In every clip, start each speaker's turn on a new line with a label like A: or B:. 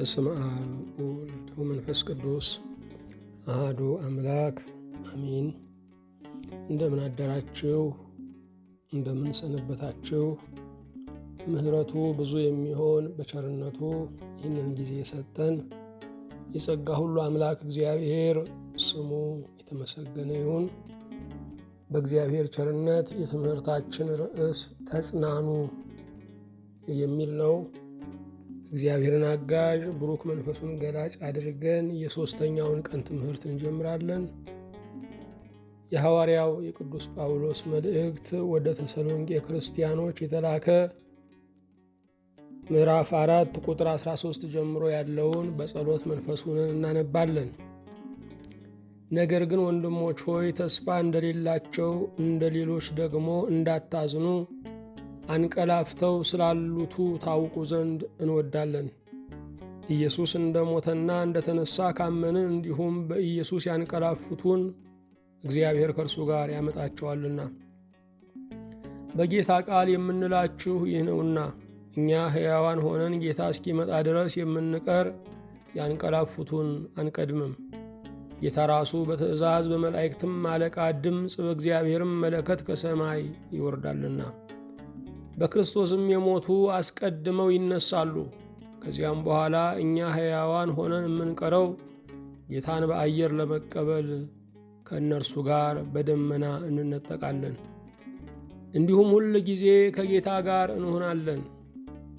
A: በስመ አብ ወወልድ ወመንፈስ ቅዱስ አሐዱ አምላክ አሜን። እንደምን አደራችሁ? እንደምን ሰነበታችሁ? ምሕረቱ ብዙ የሚሆን በቸርነቱ ይህንን ጊዜ የሰጠን የጸጋ ሁሉ አምላክ እግዚአብሔር ስሙ የተመሰገነ ይሁን። በእግዚአብሔር ቸርነት የትምህርታችን ርዕስ ተጽናኑ የሚል ነው። እግዚአብሔርን አጋዥ ብሩክ መንፈሱን ገላጭ አድርገን የሦስተኛውን ቀን ትምህርት እንጀምራለን። የሐዋርያው የቅዱስ ጳውሎስ መልእክት ወደ ተሰሎንቄ ክርስቲያኖች የተላከ ምዕራፍ 4 ቁጥር 13 ጀምሮ ያለውን በጸሎት መንፈሱን እናነባለን። ነገር ግን ወንድሞች ሆይ ተስፋ እንደሌላቸው እንደ ሌሎች ደግሞ እንዳታዝኑ አንቀላፍተው ስላሉቱ ታውቁ ዘንድ እንወዳለን። ኢየሱስ እንደ ሞተና እንደ ተነሣ ካመንን እንዲሁም በኢየሱስ ያንቀላፉቱን እግዚአብሔር ከእርሱ ጋር ያመጣቸዋልና። በጌታ ቃል የምንላችሁ ይህ ነውና እኛ ሕያዋን ሆነን ጌታ እስኪመጣ ድረስ የምንቀር ያንቀላፉቱን አንቀድምም። ጌታ ራሱ በትእዛዝ በመላእክትም አለቃ ድምፅ በእግዚአብሔርም መለከት ከሰማይ ይወርዳልና በክርስቶስም የሞቱ አስቀድመው ይነሳሉ። ከዚያም በኋላ እኛ ሕያዋን ሆነን የምንቀረው ጌታን በአየር ለመቀበል ከእነርሱ ጋር በደመና እንነጠቃለን። እንዲሁም ሁል ጊዜ ከጌታ ጋር እንሆናለን።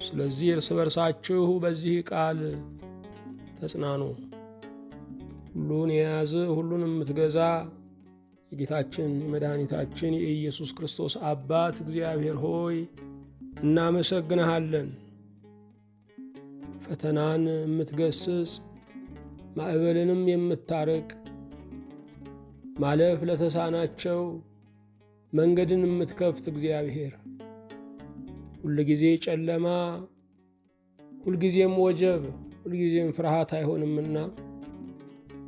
A: ስለዚህ እርስ በርሳችሁ በዚህ ቃል ተጽናኑ። ሁሉን የያዘ ሁሉን የምትገዛ የጌታችን የመድኃኒታችን የኢየሱስ ክርስቶስ አባት እግዚአብሔር ሆይ እናመሰግንሃለን። ፈተናን የምትገስጽ ማዕበልንም የምታርቅ ማለፍ ለተሳናቸው መንገድን የምትከፍት እግዚአብሔር ሁልጊዜ ጨለማ፣ ሁልጊዜም ወጀብ፣ ሁልጊዜም ፍርሃት አይሆንምና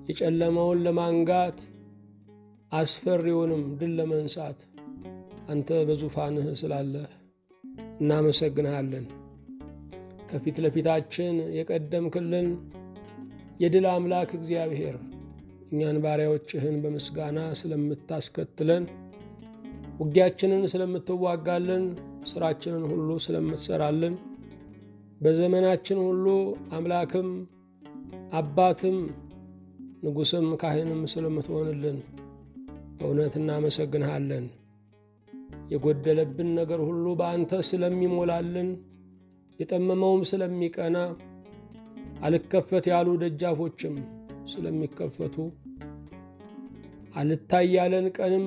A: የጨለማውን ለማንጋት አስፈሪውንም ድል ለመንሳት አንተ በዙፋንህ ስላለህ እናመሰግንሃለን። ከፊት ለፊታችን የቀደምክልን የድል አምላክ እግዚአብሔር እኛን ባሪያዎችህን በምስጋና ስለምታስከትለን፣ ውጊያችንን ስለምትዋጋልን፣ ሥራችንን ሁሉ ስለምትሠራልን፣ በዘመናችን ሁሉ አምላክም አባትም ንጉሥም ካህንም ስለምትሆንልን በእውነት እናመሰግንሃለን። የጎደለብን ነገር ሁሉ በአንተ ስለሚሞላልን፣ የጠመመውም ስለሚቀና፣ አልከፈት ያሉ ደጃፎችም ስለሚከፈቱ፣ አልታይ ያለን ቀንም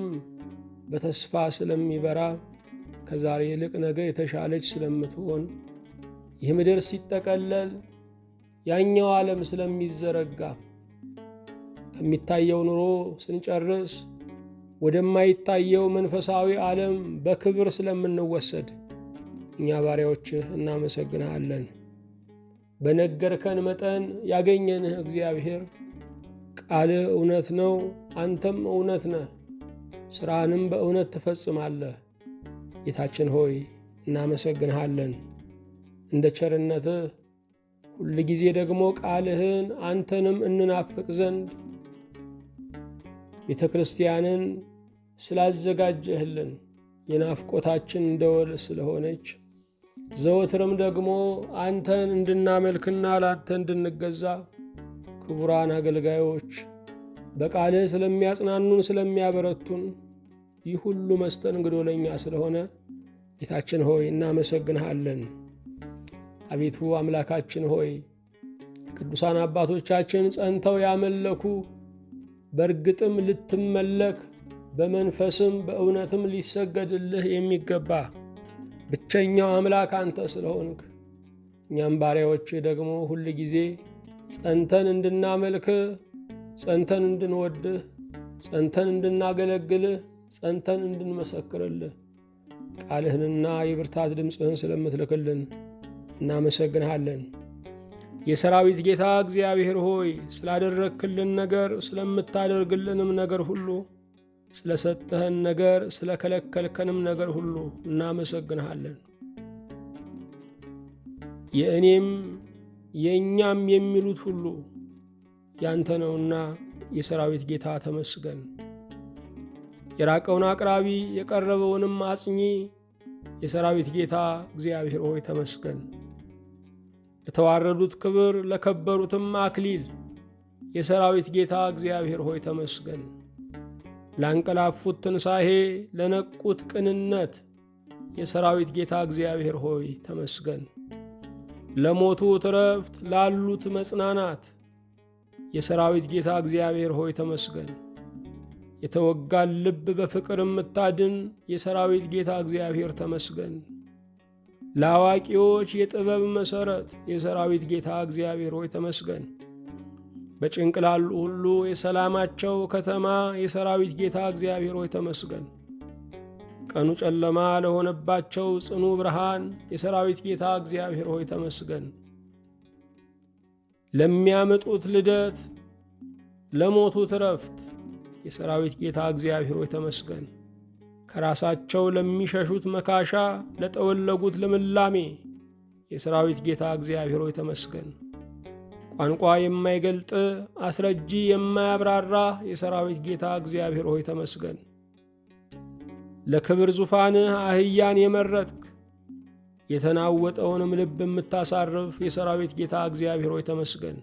A: በተስፋ ስለሚበራ፣ ከዛሬ ይልቅ ነገ የተሻለች ስለምትሆን፣ ይህ ምድር ሲጠቀለል ያኛው ዓለም ስለሚዘረጋ፣ ከሚታየው ኑሮ ስንጨርስ ወደማይታየው መንፈሳዊ ዓለም በክብር ስለምንወሰድ እኛ ባሪያዎችህ እናመሰግንሃለን። በነገርከን መጠን ያገኘንህ እግዚአብሔር ቃልህ እውነት ነው፣ አንተም እውነት ነህ፣ ሥራህንም በእውነት ትፈጽማለህ። ጌታችን ሆይ እናመሰግንሃለን። እንደ ቸርነትህ ሁል ጊዜ ደግሞ ቃልህን አንተንም እንናፍቅ ዘንድ ቤተ ክርስቲያንን ስላዘጋጀህልን የናፍቆታችን ደወል ስለሆነች ዘወትርም ደግሞ አንተን እንድናመልክና ለአንተ እንድንገዛ ክቡራን አገልጋዮች በቃልህ ስለሚያጽናኑን ስለሚያበረቱን ይህ ሁሉ መስተንግዶ ለእኛ ስለሆነ ጌታችን ሆይ እናመሰግንሃለን። አቤቱ አምላካችን ሆይ ቅዱሳን አባቶቻችን ጸንተው ያመለኩ በእርግጥም ልትመለክ በመንፈስም በእውነትም ሊሰገድልህ የሚገባ ብቸኛው አምላክ አንተ ስለሆንክ እኛም ባሪያዎችህ ደግሞ ሁል ጊዜ ጸንተን እንድናመልክህ፣ ጸንተን እንድንወድህ፣ ጸንተን እንድናገለግልህ፣ ጸንተን እንድንመሰክርልህ ቃልህንና የብርታት ድምፅህን ስለምትልክልን እናመሰግንሃለን። የሰራዊት ጌታ እግዚአብሔር ሆይ ስላደረግክልን ነገር፣ ስለምታደርግልንም ነገር ሁሉ፣ ስለሰጠህን ነገር፣ ስለከለከልከንም ነገር ሁሉ እናመሰግንሃለን። የእኔም የእኛም የሚሉት ሁሉ ያንተ ነውና የሰራዊት ጌታ ተመስገን። የራቀውን አቅራቢ የቀረበውንም አጽኚ የሰራዊት ጌታ እግዚአብሔር ሆይ ተመስገን። ለተዋረዱት ክብር ለከበሩትም አክሊል የሰራዊት ጌታ እግዚአብሔር ሆይ ተመስገን። ላንቀላፉት ትንሣኤ ለነቁት ቅንነት የሰራዊት ጌታ እግዚአብሔር ሆይ ተመስገን። ለሞቱት ዕረፍት ላሉት መጽናናት የሰራዊት ጌታ እግዚአብሔር ሆይ ተመስገን። የተወጋን ልብ በፍቅር የምታድን የሰራዊት ጌታ እግዚአብሔር ተመስገን። ለአዋቂዎች የጥበብ መሠረት የሰራዊት ጌታ እግዚአብሔር ሆይ ተመስገን። በጭንቅ ላሉ ሁሉ የሰላማቸው ከተማ የሰራዊት ጌታ እግዚአብሔር ሆይ ተመስገን። ቀኑ ጨለማ ለሆነባቸው ጽኑ ብርሃን የሰራዊት ጌታ እግዚአብሔር ሆይ ተመስገን። ለሚያመጡት ልደት ለሞቱት ዕረፍት የሰራዊት ጌታ እግዚአብሔር ሆይ ተመስገን። ከራሳቸው ለሚሸሹት መካሻ ለጠወለጉት ልምላሜ የሰራዊት ጌታ እግዚአብሔር ሆይ ተመስገን። ቋንቋ የማይገልጥ አስረጂ የማያብራራ የሰራዊት ጌታ እግዚአብሔር ሆይ ተመስገን። ለክብር ዙፋንህ አህያን የመረጥክ የተናወጠውንም ልብ የምታሳርፍ የሰራዊት ጌታ እግዚአብሔር ሆይ ተመስገን።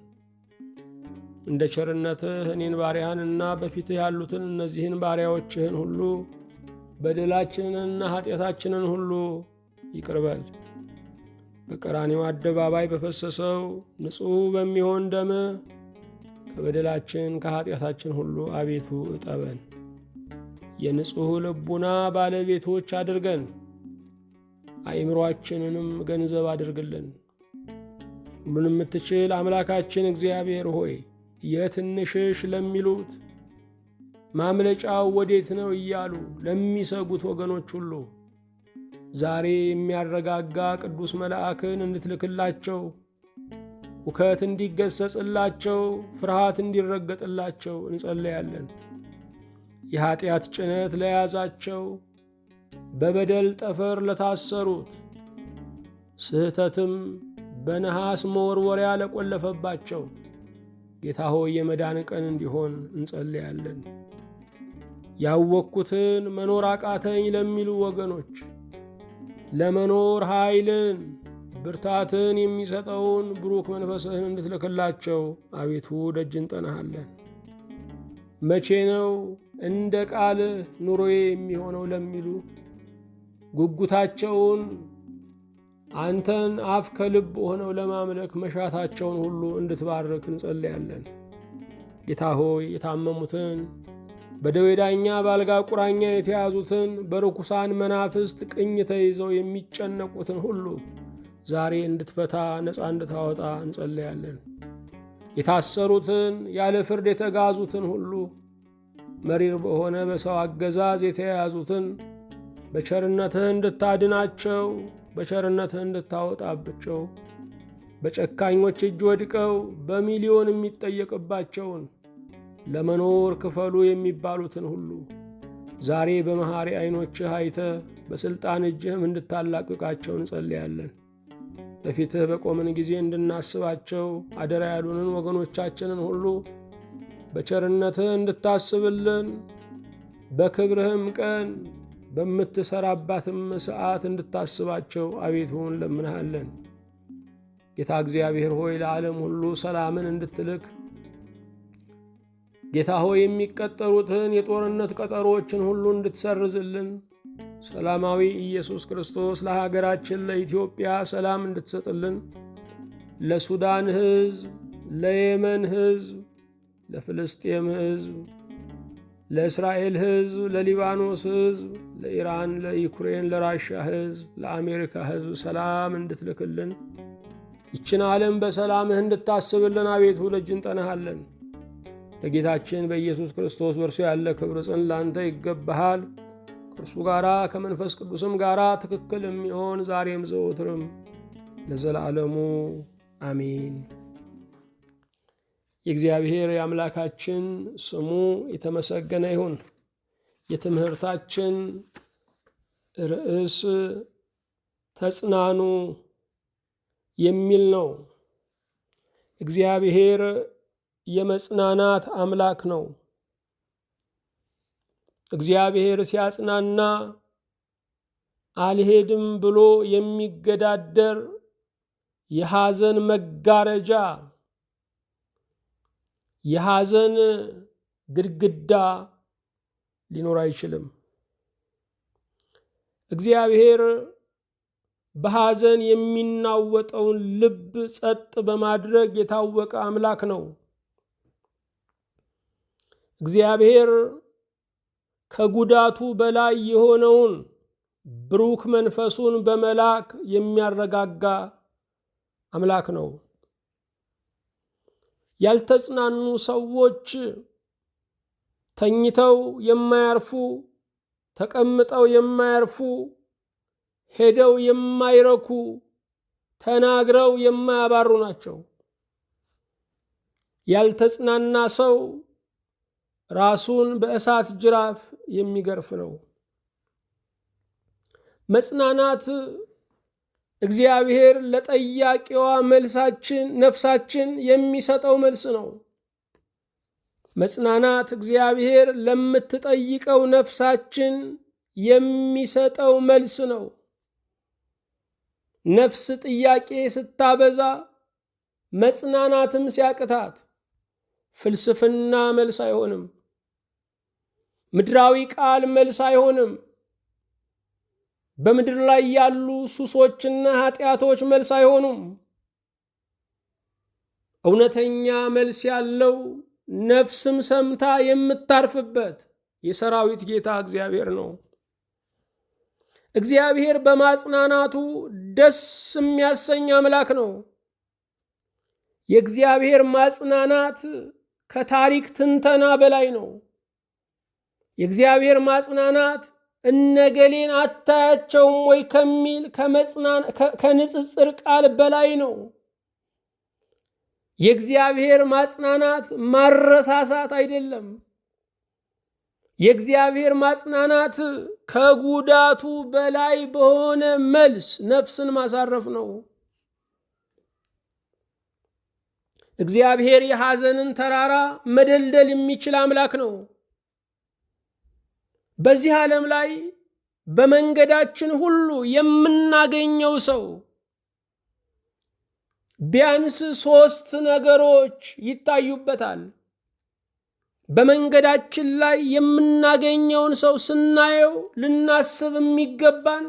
A: እንደ ቸርነትህ እኔን ባሪያህንና በፊትህ ያሉትን እነዚህን ባሪያዎችህን ሁሉ በደላችንንና ኃጢአታችንን ሁሉ ይቅርበል። በቀራንዮ አደባባይ በፈሰሰው ንጹሕ በሚሆን ደምህ ከበደላችን ከኃጢአታችን ሁሉ አቤቱ እጠበን። የንጹሕ ልቡና ባለቤቶች አድርገን፣ አእምሮአችንንም ገንዘብ አድርግልን። ሁሉን የምትችል አምላካችን እግዚአብሔር ሆይ የት እንሽሽ ለሚሉት ማምለጫው ወዴት ነው እያሉ ለሚሰጉት ወገኖች ሁሉ ዛሬ የሚያረጋጋ ቅዱስ መልአክን እንድትልክላቸው፣ ሁከት እንዲገሰጽላቸው፣ ፍርሃት እንዲረገጥላቸው እንጸለያለን። የኀጢአት ጭነት ለያዛቸው፣ በበደል ጠፈር ለታሰሩት፣ ስህተትም በነሐስ መወርወሪያ ለቆለፈባቸው ጌታ ሆይ የመዳን ቀን እንዲሆን እንጸለያለን። ያወቅኩትን መኖር አቃተኝ ለሚሉ ወገኖች ለመኖር ኃይልን ብርታትን የሚሰጠውን ብሩክ መንፈስህን እንድትልክላቸው አቤቱ ደጅ እንጠናሃለን። መቼ ነው እንደ ቃልህ ኑሮዬ የሚሆነው ለሚሉ ጉጉታቸውን አንተን አፍ ከልብ ሆነው ለማምለክ መሻታቸውን ሁሉ እንድትባርክ እንጸልያለን። ጌታ ሆይ የታመሙትን፣ በደዌ ዳኛ በአልጋ ቁራኛ የተያዙትን፣ በርኩሳን መናፍስት ቅኝ ተይዘው የሚጨነቁትን ሁሉ ዛሬ እንድትፈታ ነፃ እንድታወጣ እንጸልያለን። የታሰሩትን፣ ያለ ፍርድ የተጋዙትን ሁሉ፣ መሪር በሆነ በሰው አገዛዝ የተያዙትን በቸርነትህ እንድታድናቸው፣ በቸርነትህ እንድታወጣባቸው፣ በጨካኞች እጅ ወድቀው በሚሊዮን የሚጠየቅባቸውን ለመኖር ክፈሉ የሚባሉትን ሁሉ ዛሬ በመሐሪ ዐይኖችህ አይተህ በሥልጣን እጅህም እንድታላቅቃቸው እንጸልያለን። በፊትህ በቆምን ጊዜ እንድናስባቸው አደራ ያሉንን ወገኖቻችንን ሁሉ በቸርነትህ እንድታስብልን፣ በክብርህም ቀን በምትሠራባትም ሰዓት እንድታስባቸው አቤቱ እንለምንሃለን። ጌታ እግዚአብሔር ሆይ ለዓለም ሁሉ ሰላምን እንድትልክ፣ ጌታ ሆይ የሚቀጠሩትን የጦርነት ቀጠሮችን ሁሉ እንድትሰርዝልን፣ ሰላማዊ ኢየሱስ ክርስቶስ ለሀገራችን ለኢትዮጵያ ሰላም እንድትሰጥልን፣ ለሱዳን ሕዝብ፣ ለየመን ሕዝብ፣ ለፍልስጤም ሕዝብ፣ ለእስራኤል ሕዝብ፣ ለሊባኖስ ሕዝብ፣ ለኢራን፣ ለዩክሬን፣ ለራሽያ ሕዝብ፣ ለአሜሪካ ሕዝብ ሰላም እንድትልክልን፣ ይችን ዓለም በሰላምህ እንድታስብልን አቤቱ ደጅ እንጠናሃለን። በጌታችን በኢየሱስ ክርስቶስ በእርሱ ያለ ክብር ጽን ላንተ ይገባሃል። ከእርሱ ጋራ ከመንፈስ ቅዱስም ጋራ ትክክል የሚሆን ዛሬም ዘወትርም ለዘላለሙ አሜን። የእግዚአብሔር የአምላካችን ስሙ የተመሰገነ ይሁን። የትምህርታችን ርዕስ ተጽናኑ የሚል ነው። እግዚአብሔር የመጽናናት አምላክ ነው። እግዚአብሔር ሲያጽናና አልሄድም ብሎ የሚገዳደር የሐዘን መጋረጃ፣ የሐዘን ግድግዳ ሊኖር አይችልም። እግዚአብሔር በሐዘን የሚናወጠውን ልብ ጸጥ በማድረግ የታወቀ አምላክ ነው። እግዚአብሔር ከጉዳቱ በላይ የሆነውን ብሩክ መንፈሱን በመላክ የሚያረጋጋ አምላክ ነው። ያልተጽናኑ ሰዎች ተኝተው የማያርፉ፣ ተቀምጠው የማያርፉ፣ ሄደው የማይረኩ፣ ተናግረው የማያባሩ ናቸው። ያልተጽናና ሰው ራሱን በእሳት ጅራፍ የሚገርፍ ነው። መጽናናት እግዚአብሔር ለጠያቂዋ ነፍሳችን የሚሰጠው መልስ ነው። መጽናናት እግዚአብሔር ለምትጠይቀው ነፍሳችን የሚሰጠው መልስ ነው። ነፍስ ጥያቄ ስታበዛ፣ መጽናናትም ሲያቅታት ፍልስፍና መልስ አይሆንም። ምድራዊ ቃል መልስ አይሆንም። በምድር ላይ ያሉ ሱሶችና ኃጢአቶች መልስ አይሆኑም። እውነተኛ መልስ ያለው ነፍስም ሰምታ የምታርፍበት የሰራዊት ጌታ እግዚአብሔር ነው። እግዚአብሔር በማጽናናቱ ደስ የሚያሰኝ አምላክ ነው። የእግዚአብሔር ማጽናናት ከታሪክ ትንተና በላይ ነው። የእግዚአብሔር ማጽናናት እነገሌን አታያቸውም ወይ ከሚል ከንጽጽር ቃል በላይ ነው። የእግዚአብሔር ማጽናናት ማረሳሳት አይደለም። የእግዚአብሔር ማጽናናት ከጉዳቱ በላይ በሆነ መልስ ነፍስን ማሳረፍ ነው። እግዚአብሔር የሐዘንን ተራራ መደልደል የሚችል አምላክ ነው። በዚህ ዓለም ላይ በመንገዳችን ሁሉ የምናገኘው ሰው ቢያንስ 3 ነገሮች ይታዩበታል። በመንገዳችን ላይ የምናገኘውን ሰው ስናየው ልናስብ የሚገባን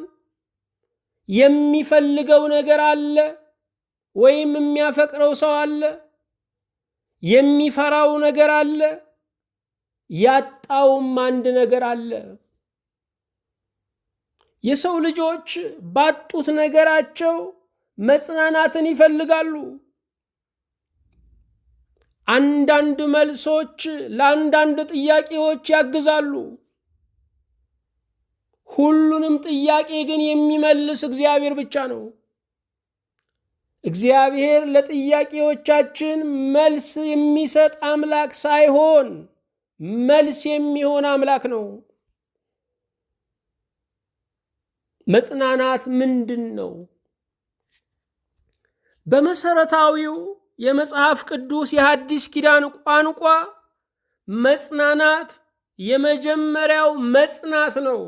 A: የሚፈልገው ነገር አለ፣ ወይም የሚያፈቅረው ሰው አለ፣ የሚፈራው ነገር አለ፣ ያጣውም አንድ ነገር አለ። የሰው ልጆች ባጡት ነገራቸው መጽናናትን ይፈልጋሉ። አንዳንድ መልሶች ለአንዳንድ ጥያቄዎች ያግዛሉ። ሁሉንም ጥያቄ ግን የሚመልስ እግዚአብሔር ብቻ ነው። እግዚአብሔር ለጥያቄዎቻችን መልስ የሚሰጥ አምላክ ሳይሆን መልስ የሚሆን አምላክ ነው። መጽናናት ምንድን ነው? በመሰረታዊው የመጽሐፍ ቅዱስ የሐዲስ ኪዳን ቋንቋ መጽናናት የመጀመሪያው መጽናት ነው።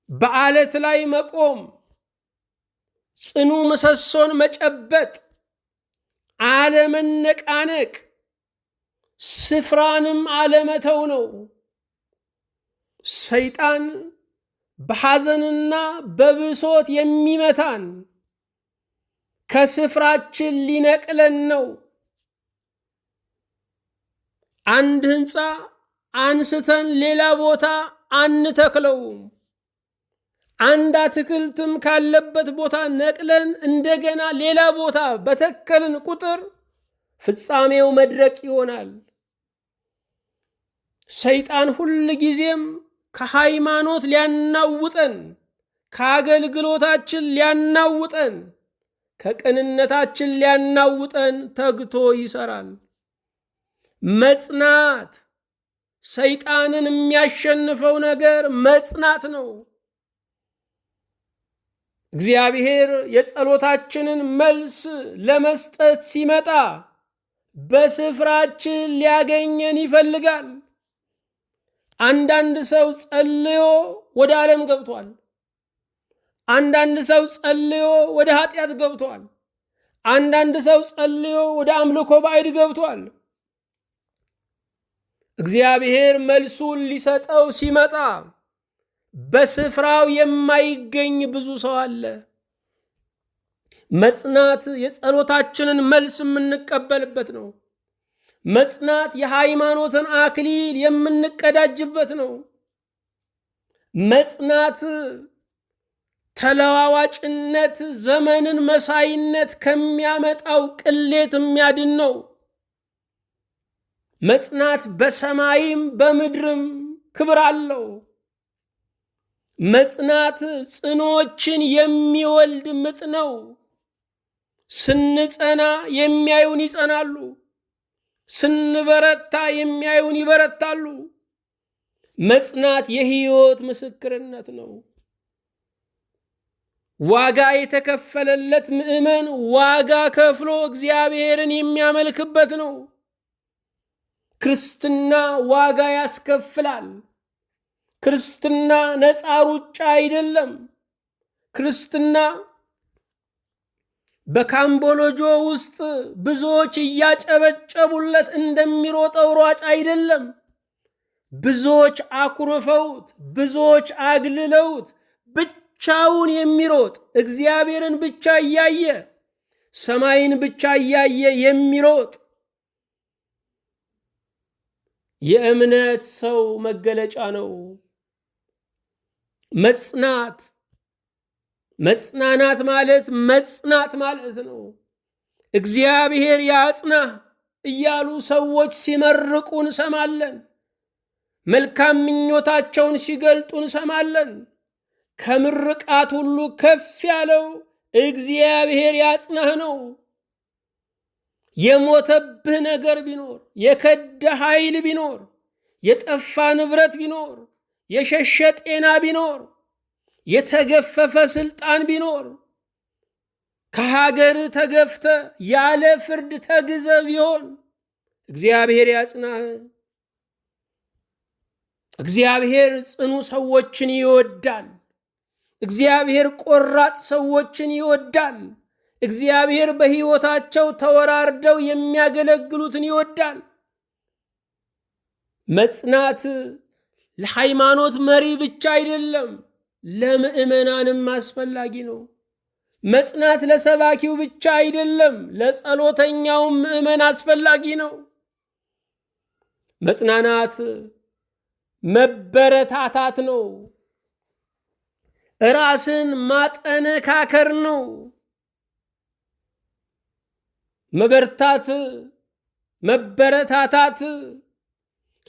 A: በዓለት ላይ መቆም፣ ጽኑ ምሰሶን መጨበጥ፣ አለመነቃነቅ፣ ስፍራንም አለመተው ነው። ሰይጣን በሐዘንና በብሶት የሚመታን ከስፍራችን ሊነቅለን ነው። አንድ ሕንፃ አንስተን ሌላ ቦታ አንተክለውም። አንድ አትክልትም ካለበት ቦታ ነቅለን እንደገና ሌላ ቦታ በተከልን ቁጥር ፍጻሜው መድረቅ ይሆናል። ሰይጣን ሁል ጊዜም ከሃይማኖት ሊያናውጠን፣ ከአገልግሎታችን ሊያናውጠን፣ ከቅንነታችን ሊያናውጠን ተግቶ ይሰራል። መጽናት ሰይጣንን የሚያሸንፈው ነገር መጽናት ነው። እግዚአብሔር የጸሎታችንን መልስ ለመስጠት ሲመጣ በስፍራችን ሊያገኘን ይፈልጋል። አንዳንድ ሰው ጸልዮ ወደ ዓለም ገብቷል። አንዳንድ ሰው ጸልዮ ወደ ኃጢአት ገብቷል። አንዳንድ ሰው ጸልዮ ወደ አምልኮ ባዕድ ገብቷል። እግዚአብሔር መልሱን ሊሰጠው ሲመጣ በስፍራው የማይገኝ ብዙ ሰው አለ። መጽናት የጸሎታችንን መልስ የምንቀበልበት ነው። መጽናት የሃይማኖትን አክሊል የምንቀዳጅበት ነው። መጽናት ተለዋዋጭነት፣ ዘመንን መሳይነት ከሚያመጣው ቅሌት የሚያድን ነው። መጽናት በሰማይም በምድርም ክብር አለው። መጽናት ጽኖችን የሚወልድ ምጥ ነው። ስንጸና የሚያዩን ይጸናሉ። ስንበረታ የሚያዩን ይበረታሉ። መጽናት የሕይወት ምስክርነት ነው። ዋጋ የተከፈለለት ምእመን ዋጋ ከፍሎ እግዚአብሔርን የሚያመልክበት ነው። ክርስትና ዋጋ ያስከፍላል። ክርስትና ነፃ ሩጫ አይደለም። ክርስትና በካምቦሎጆ ውስጥ ብዙዎች እያጨበጨቡለት እንደሚሮጠው ሯጭ አይደለም። ብዙዎች አኩርፈውት፣ ብዙዎች አግልለውት ብቻውን የሚሮጥ እግዚአብሔርን ብቻ እያየ ሰማይን ብቻ እያየ የሚሮጥ የእምነት ሰው መገለጫ ነው። መጽናናት ማለት መጽናት ማለት ነው። እግዚአብሔር ያጽናህ እያሉ ሰዎች ሲመርቁ እንሰማለን። መልካም ምኞታቸውን ሲገልጡ እንሰማለን። ከምርቃት ሁሉ ከፍ ያለው እግዚአብሔር ያጽናህ ነው። የሞተብህ ነገር ቢኖር፣ የከዳ ኃይል ቢኖር፣ የጠፋ ንብረት ቢኖር፣ የሸሸ ጤና ቢኖር፣ የተገፈፈ ስልጣን ቢኖር፣ ከሀገር ተገፍተ ያለ ፍርድ ተግዘ ቢሆን እግዚአብሔር ያጽናህ። እግዚአብሔር ጽኑ ሰዎችን ይወዳል። እግዚአብሔር ቆራጥ ሰዎችን ይወዳል። እግዚአብሔር በሕይወታቸው ተወራርደው የሚያገለግሉትን ይወዳል። መጽናት ለሃይማኖት መሪ ብቻ አይደለም፣ ለምእመናንም አስፈላጊ ነው። መጽናት ለሰባኪው ብቻ አይደለም፣ ለጸሎተኛውም ምእመን አስፈላጊ ነው። መጽናናት መበረታታት ነው። ራስን ማጠነካከር ነው። መበርታት፣ መበረታታት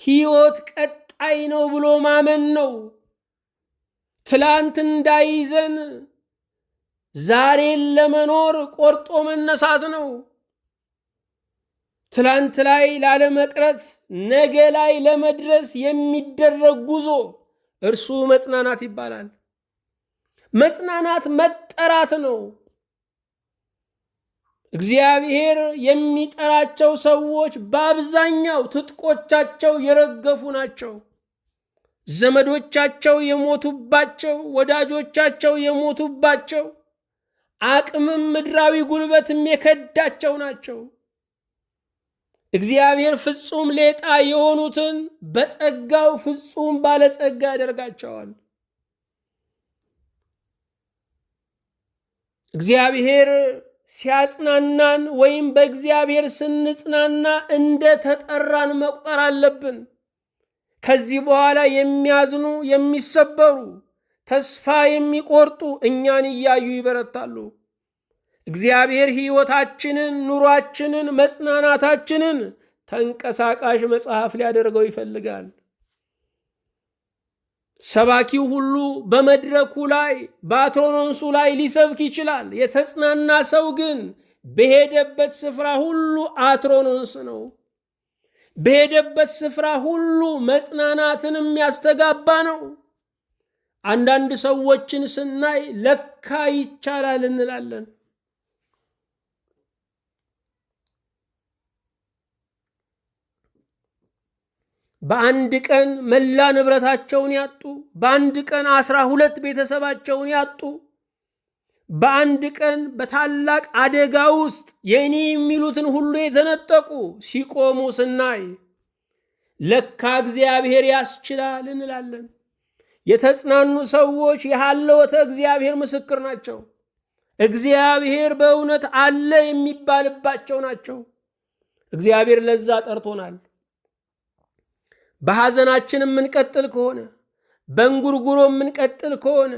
A: ሕይወት ቀጣይ ነው ብሎ ማመን ነው። ትላንት እንዳይዘን ዛሬን ለመኖር ቆርጦ መነሳት ነው። ትላንት ላይ ላለመቅረት ነገ ላይ ለመድረስ የሚደረግ ጉዞ እርሱ መጽናናት ይባላል። መጽናናት መጠራት ነው። እግዚአብሔር የሚጠራቸው ሰዎች በአብዛኛው ትጥቆቻቸው የረገፉ ናቸው። ዘመዶቻቸው የሞቱባቸው፣ ወዳጆቻቸው የሞቱባቸው፣ አቅምም ምድራዊ ጉልበትም የከዳቸው ናቸው። እግዚአብሔር ፍጹም ሌጣ የሆኑትን በጸጋው ፍጹም ባለጸጋ ያደርጋቸዋል። እግዚአብሔር ሲያጽናናን ወይም በእግዚአብሔር ስንጽናና እንደ ተጠራን መቁጠር አለብን። ከዚህ በኋላ የሚያዝኑ፣ የሚሰበሩ፣ ተስፋ የሚቆርጡ እኛን እያዩ ይበረታሉ። እግዚአብሔር ሕይወታችንን፣ ኑሯችንን፣ መጽናናታችንን ተንቀሳቃሽ መጽሐፍ ሊያደርገው ይፈልጋል። ሰባኪው ሁሉ በመድረኩ ላይ በአትሮኖንሱ ላይ ሊሰብክ ይችላል። የተጽናና ሰው ግን በሄደበት ስፍራ ሁሉ አትሮኖንስ ነው። በሄደበት ስፍራ ሁሉ መጽናናትን የሚያስተጋባ ነው። አንዳንድ ሰዎችን ስናይ ለካ ይቻላል እንላለን። በአንድ ቀን መላ ንብረታቸውን ያጡ፣ በአንድ ቀን 12 ቤተሰባቸውን ያጡ፣ በአንድ ቀን በታላቅ አደጋ ውስጥ የኔ የሚሉትን ሁሉ የተነጠቁ ሲቆሙ ስናይ ለካ እግዚአብሔር ያስችላል እንላለን። የተጽናኑ ሰዎች የሃለወተ እግዚአብሔር ምስክር ናቸው። እግዚአብሔር በእውነት አለ የሚባልባቸው ናቸው። እግዚአብሔር ለዛ ጠርቶናል። በሐዘናችን የምንቀጥል ከሆነ፣ በእንጉርጉሮ የምንቀጥል ከሆነ፣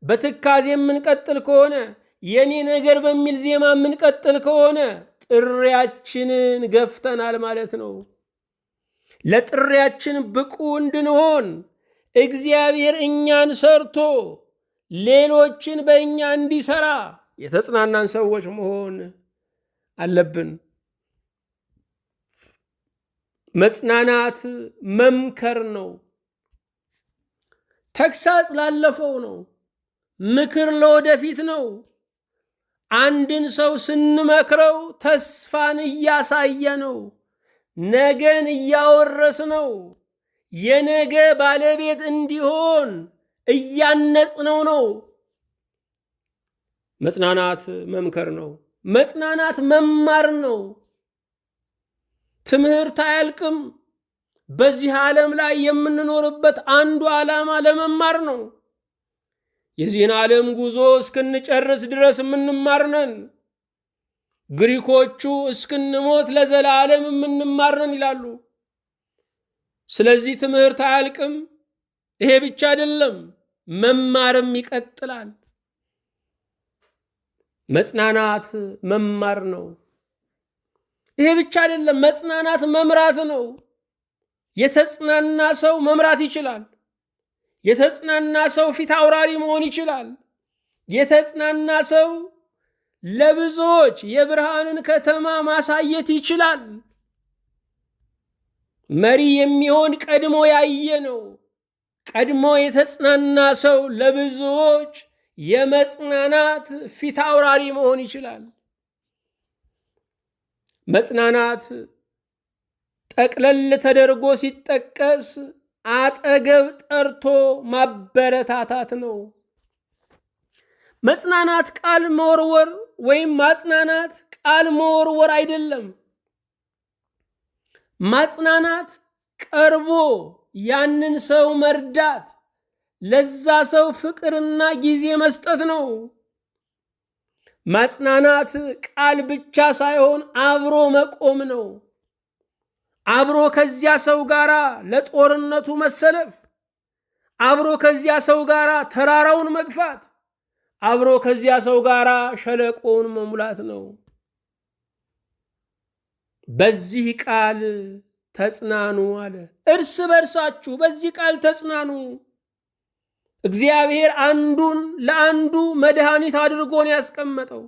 A: በትካዜ የምንቀጥል ከሆነ፣ የኔ ነገር በሚል ዜማ የምንቀጥል ከሆነ ጥሪያችንን ገፍተናል ማለት ነው። ለጥሪያችን ብቁ እንድንሆን እግዚአብሔር እኛን ሰርቶ ሌሎችን በእኛ እንዲሰራ የተጽናናን ሰዎች መሆን አለብን። መጽናናት መምከር ነው። ተግሳጽ ላለፈው ነው። ምክር ለወደፊት ነው። አንድን ሰው ስንመክረው ተስፋን እያሳየ ነው። ነገን እያወረስ ነው። የነገ ባለቤት እንዲሆን እያነጽነው ነው። መጽናናት መምከር ነው። መጽናናት መማር ነው። ትምህርት አያልቅም። በዚህ ዓለም ላይ የምንኖርበት አንዱ ዓላማ ለመማር ነው። የዚህን ዓለም ጉዞ እስክንጨርስ ድረስ የምንማር ነን። ግሪኮቹ እስክንሞት ለዘላለም የምንማር ነን ይላሉ። ስለዚህ ትምህርት አያልቅም። ይሄ ብቻ አይደለም፣ መማርም ይቀጥላል። መጽናናት መማር ነው። ይሄ ብቻ አይደለም፣ መጽናናት መምራት ነው። የተጽናና ሰው መምራት ይችላል። የተጽናና ሰው ፊት አውራሪ መሆን ይችላል። የተጽናና ሰው ለብዙዎች የብርሃንን ከተማ ማሳየት ይችላል። መሪ የሚሆን ቀድሞ ያየ ነው። ቀድሞ የተጽናና ሰው ለብዙዎች የመጽናናት ፊት አውራሪ መሆን ይችላል። መጽናናት ጠቅለል ተደርጎ ሲጠቀስ አጠገብ ጠርቶ ማበረታታት ነው። መጽናናት ቃል መወርወር ወይም ማጽናናት ቃል መወርወር አይደለም። ማጽናናት ቀርቦ ያንን ሰው መርዳት፣ ለዛ ሰው ፍቅርና ጊዜ መስጠት ነው። ማጽናናት ቃል ብቻ ሳይሆን አብሮ መቆም ነው። አብሮ ከዚያ ሰው ጋር ለጦርነቱ መሰለፍ፣ አብሮ ከዚያ ሰው ጋር ተራራውን መግፋት፣ አብሮ ከዚያ ሰው ጋር ሸለቆውን መሙላት ነው። በዚህ ቃል ተጽናኑ አለ። እርስ በርሳችሁ በዚህ ቃል ተጽናኑ። እግዚአብሔር አንዱን ለአንዱ መድኃኒት አድርጎን ያስቀመጠው፣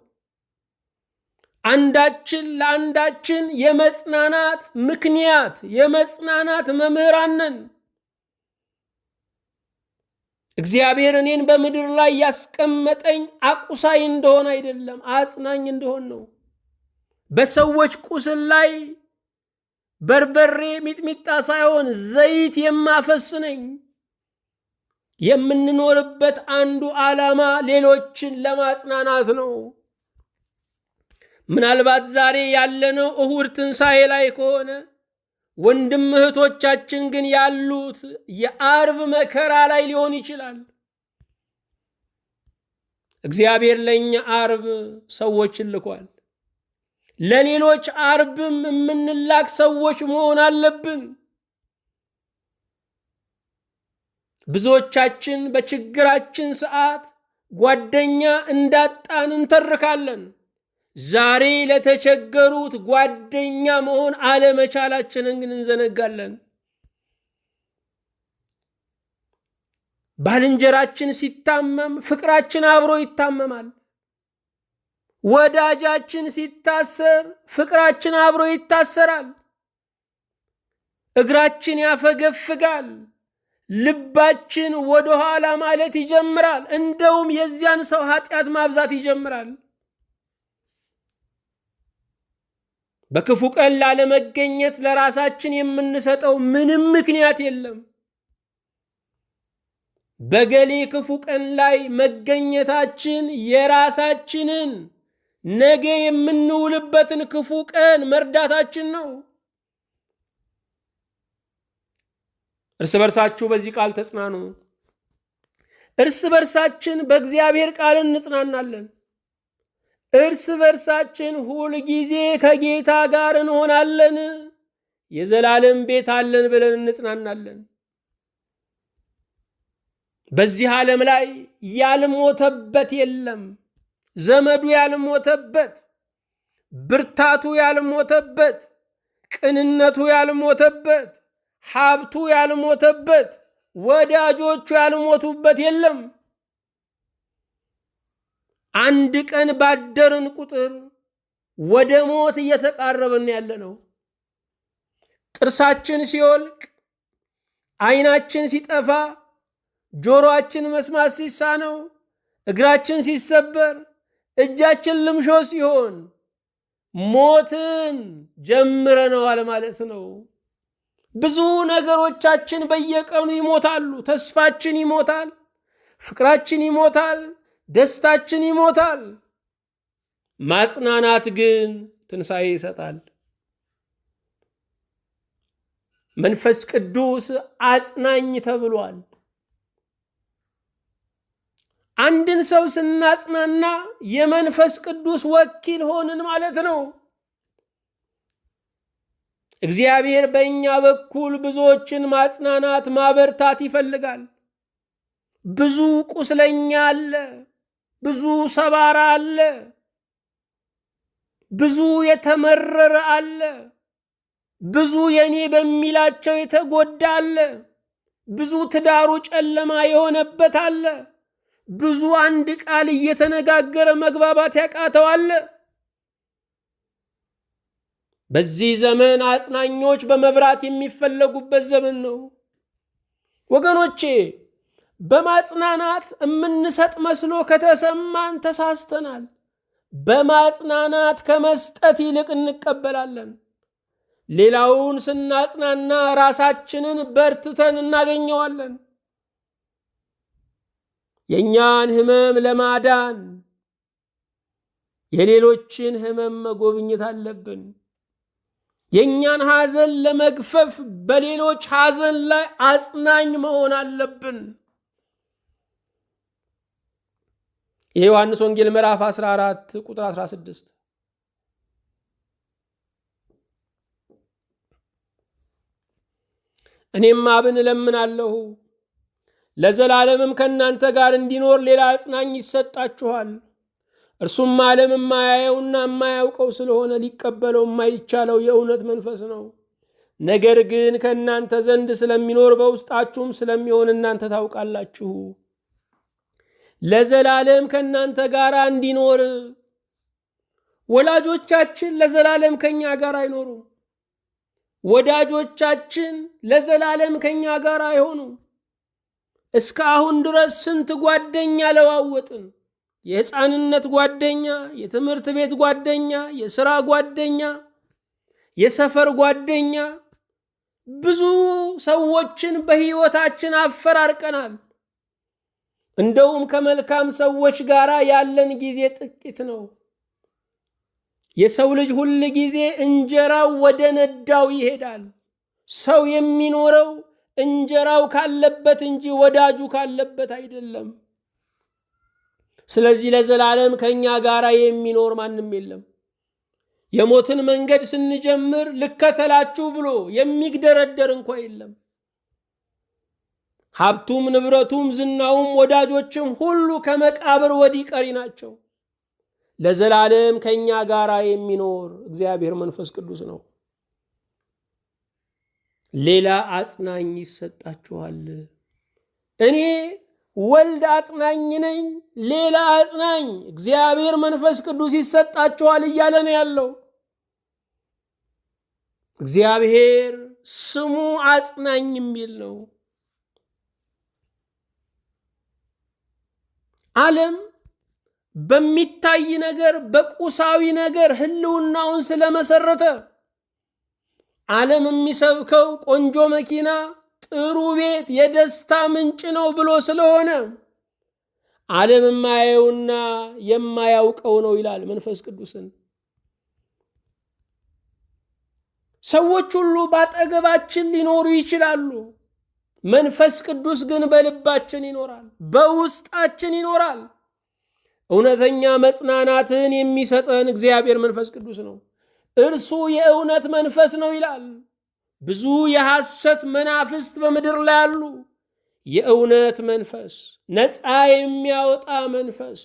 A: አንዳችን ለአንዳችን የመጽናናት ምክንያት የመጽናናት መምህራን ነን። እግዚአብሔር እኔን በምድር ላይ ያስቀመጠኝ አቁሳይ እንደሆን አይደለም፣ አጽናኝ እንደሆን ነው። በሰዎች ቁስል ላይ በርበሬ ሚጥሚጣ ሳይሆን ዘይት የማፈስ ነኝ። የምንኖርበት አንዱ ዓላማ ሌሎችን ለማጽናናት ነው። ምናልባት ዛሬ ያለነው እሁድ ትንሣኤ ላይ ከሆነ ወንድም እህቶቻችን ግን ያሉት የአርብ መከራ ላይ ሊሆን ይችላል። እግዚአብሔር ለእኛ አርብ ሰዎችን ልኳል። ለሌሎች አርብም የምንላክ ሰዎች መሆን አለብን። ብዙዎቻችን በችግራችን ሰዓት ጓደኛ እንዳጣን እንተርካለን። ዛሬ ለተቸገሩት ጓደኛ መሆን አለመቻላችንን ግን እንዘነጋለን። ባልንጀራችን ሲታመም ፍቅራችን አብሮ ይታመማል። ወዳጃችን ሲታሰር ፍቅራችን አብሮ ይታሰራል። እግራችን ያፈገፍጋል። ልባችን ወደ ኋላ ማለት ይጀምራል። እንደውም የዚያን ሰው ኃጢአት ማብዛት ይጀምራል። በክፉ ቀን ላለመገኘት ለራሳችን የምንሰጠው ምንም ምክንያት የለም። በገሌ ክፉ ቀን ላይ መገኘታችን የራሳችንን ነገ የምንውልበትን ክፉ ቀን መርዳታችን ነው። እርስ በርሳችሁ በዚህ ቃል ተጽናኑ። እርስ በርሳችን በእግዚአብሔር ቃል እንጽናናለን። እርስ በርሳችን ሁል ጊዜ ከጌታ ጋር እንሆናለን፣ የዘላለም ቤት አለን ብለን እንጽናናለን። በዚህ ዓለም ላይ ያልሞተበት የለም። ዘመዱ ያልሞተበት፣ ብርታቱ ያልሞተበት፣ ቅንነቱ ያልሞተበት፣ ሀብቱ ያልሞተበት፣ ወዳጆቹ ያልሞቱበት የለም። አንድ ቀን ባደርን ቁጥር ወደ ሞት እየተቃረብን ያለ ነው። ጥርሳችን ሲወልቅ፣ ዓይናችን ሲጠፋ፣ ጆሮአችን መስማት ሲሳነው፣ እግራችን ሲሰበር፣ እጃችን ልምሾ ሲሆን ሞትን ጀምረነዋል ማለት ነው። ብዙ ነገሮቻችን በየቀኑ ይሞታሉ። ተስፋችን ይሞታል፣ ፍቅራችን ይሞታል፣ ደስታችን ይሞታል። ማጽናናት ግን ትንሣኤ ይሰጣል። መንፈስ ቅዱስ አጽናኝ ተብሏል። አንድን ሰው ስናጽናና የመንፈስ ቅዱስ ወኪል ሆንን ማለት ነው። እግዚአብሔር በእኛ በኩል ብዙዎችን ማጽናናት፣ ማበርታት ይፈልጋል። ብዙ ቁስለኛ አለ፣ ብዙ ሰባራ አለ፣ ብዙ የተመረረ አለ፣ ብዙ የኔ በሚላቸው የተጎዳ አለ፣ ብዙ ትዳሩ ጨለማ የሆነበት አለ፣ ብዙ አንድ ቃል እየተነጋገረ መግባባት ያቃተው አለ። በዚህ ዘመን አጽናኞች በመብራት የሚፈለጉበት ዘመን ነው። ወገኖቼ፣ በማጽናናት የምንሰጥ መስሎ ከተሰማን ተሳስተናል። በማጽናናት ከመስጠት ይልቅ እንቀበላለን። ሌላውን ስናጽናና ራሳችንን በርትተን እናገኘዋለን። የእኛን ሕመም ለማዳን የሌሎችን ሕመም መጎብኘት አለብን። የእኛን ሐዘን ለመግፈፍ በሌሎች ሐዘን ላይ አጽናኝ መሆን አለብን። የዮሐንስ ወንጌል ምዕራፍ 14 ቁጥር 16 እኔም አብን እለምናለሁ ለዘላለምም ከእናንተ ጋር እንዲኖር ሌላ አጽናኝ ይሰጣችኋል። እርሱም ዓለም የማያየውና የማያውቀው ስለሆነ ሊቀበለው የማይቻለው የእውነት መንፈስ ነው። ነገር ግን ከእናንተ ዘንድ ስለሚኖር በውስጣችሁም ስለሚሆን እናንተ ታውቃላችሁ። ለዘላለም ከእናንተ ጋር እንዲኖር። ወላጆቻችን ለዘላለም ከኛ ጋር አይኖሩም። ወዳጆቻችን ለዘላለም ከኛ ጋር አይሆኑም። እስከ አሁን ድረስ ስንት ጓደኛ ለዋወጥን። የሕፃንነት ጓደኛ፣ የትምህርት ቤት ጓደኛ፣ የሥራ ጓደኛ፣ የሰፈር ጓደኛ፣ ብዙ ሰዎችን በሕይወታችን አፈራርቀናል። እንደውም ከመልካም ሰዎች ጋር ያለን ጊዜ ጥቂት ነው። የሰው ልጅ ሁል ጊዜ እንጀራው ወደ ነዳው ይሄዳል። ሰው የሚኖረው እንጀራው ካለበት እንጂ ወዳጁ ካለበት አይደለም። ስለዚህ ለዘላለም ከኛ ጋር የሚኖር ማንም የለም። የሞትን መንገድ ስንጀምር ልከተላችሁ ብሎ የሚግደረደር እንኳ የለም። ሀብቱም፣ ንብረቱም፣ ዝናውም፣ ወዳጆችም ሁሉ ከመቃብር ወዲህ ቀሪ ናቸው። ለዘላለም ከኛ ጋር የሚኖር እግዚአብሔር መንፈስ ቅዱስ ነው። ሌላ አጽናኝ ይሰጣችኋል። እኔ ወልድ አጽናኝ ነኝ፣ ሌላ አጽናኝ እግዚአብሔር መንፈስ ቅዱስ ይሰጣችኋል እያለ ነው ያለው። እግዚአብሔር ስሙ አጽናኝ የሚል ነው። ዓለም በሚታይ ነገር በቁሳዊ ነገር ህልውናውን ስለመሰረተ ዓለም የሚሰብከው ቆንጆ መኪና፣ ጥሩ ቤት የደስታ ምንጭ ነው ብሎ ስለሆነ ዓለም የማያየውና የማያውቀው ነው ይላል መንፈስ ቅዱስን። ሰዎች ሁሉ ባጠገባችን ሊኖሩ ይችላሉ። መንፈስ ቅዱስ ግን በልባችን ይኖራል፣ በውስጣችን ይኖራል። እውነተኛ መጽናናትን የሚሰጠን እግዚአብሔር መንፈስ ቅዱስ ነው። እርሱ የእውነት መንፈስ ነው ይላል። ብዙ የሐሰት መናፍስት በምድር ላይ አሉ። የእውነት መንፈስ፣ ነፃ የሚያወጣ መንፈስ፣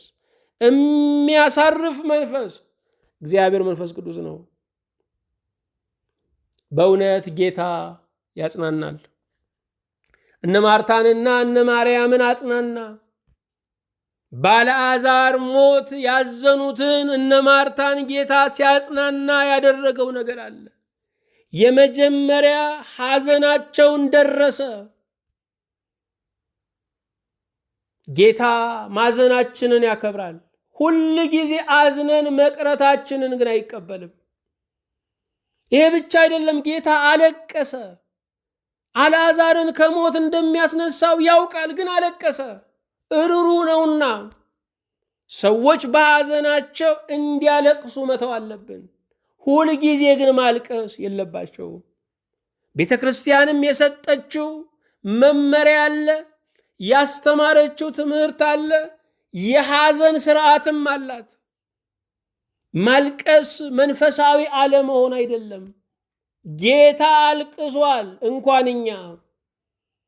A: የሚያሳርፍ መንፈስ እግዚአብሔር መንፈስ ቅዱስ ነው። በእውነት ጌታ ያጽናናል። እነ ማርታንና እነ ማርያምን አጽናና። ባለዓዛር ሞት ያዘኑትን እነ ማርታን ጌታ ሲያጽናና ያደረገው ነገር አለ። የመጀመሪያ ሐዘናቸውን ደረሰ። ጌታ ማዘናችንን ያከብራል። ሁል ጊዜ አዝነን መቅረታችንን ግን አይቀበልም። ይሄ ብቻ አይደለም፣ ጌታ አለቀሰ። አልዓዛርን ከሞት እንደሚያስነሳው ያውቃል፣ ግን አለቀሰ። እርሩ ነውና ሰዎች በሐዘናቸው እንዲያለቅሱ መተው አለብን። ሁል ጊዜ ግን ማልቀስ የለባቸውም። ቤተ ክርስቲያንም የሰጠችው መመሪያ አለ፣ ያስተማረችው ትምህርት አለ፣ የሐዘን ስርዓትም አላት። ማልቀስ መንፈሳዊ አለመሆን አይደለም። ጌታ አልቅሷል፣ እንኳን እኛ።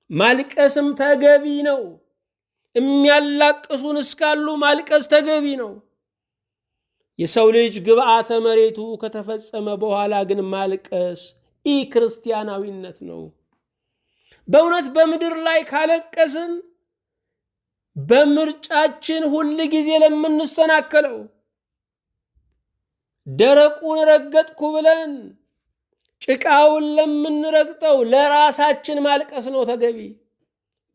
A: ማልቀስም ተገቢ ነው። የሚያላቅሱን እስካሉ ማልቀስ ተገቢ ነው። የሰው ልጅ ግብዓተ መሬቱ ከተፈጸመ በኋላ ግን ማልቀስ ኢ ክርስቲያናዊነት ነው። በእውነት በምድር ላይ ካለቀስን በምርጫችን ሁል ጊዜ ለምንሰናከለው ደረቁን ረገጥኩ ብለን ጭቃውን ለምንረግጠው ለራሳችን ማልቀስ ነው ተገቢ።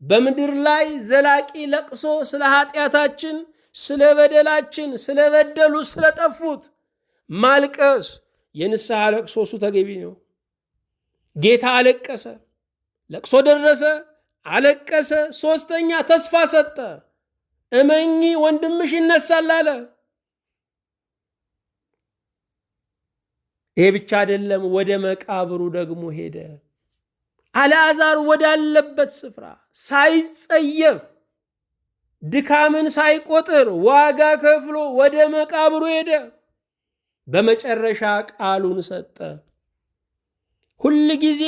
A: በምድር ላይ ዘላቂ ለቅሶ ስለ ኃጢአታችን፣ ስለ በደላችን፣ ስለ በደሉ ስለጠፉት ማልቀስ የንስሐ ለቅሶ እሱ ተገቢ ነው። ጌታ አለቀሰ፣ ለቅሶ ደረሰ፣ አለቀሰ። ሶስተኛ ተስፋ ሰጠ። እመኚ ወንድምሽ ይነሳል አለ። ይሄ ብቻ አይደለም፣ ወደ መቃብሩ ደግሞ ሄደ። አልዓዛር ወዳለበት ስፍራ ሳይጸየፍ ድካምን ሳይቆጥር ዋጋ ከፍሎ ወደ መቃብሩ ሄደ። በመጨረሻ ቃሉን ሰጠ። ሁል ጊዜ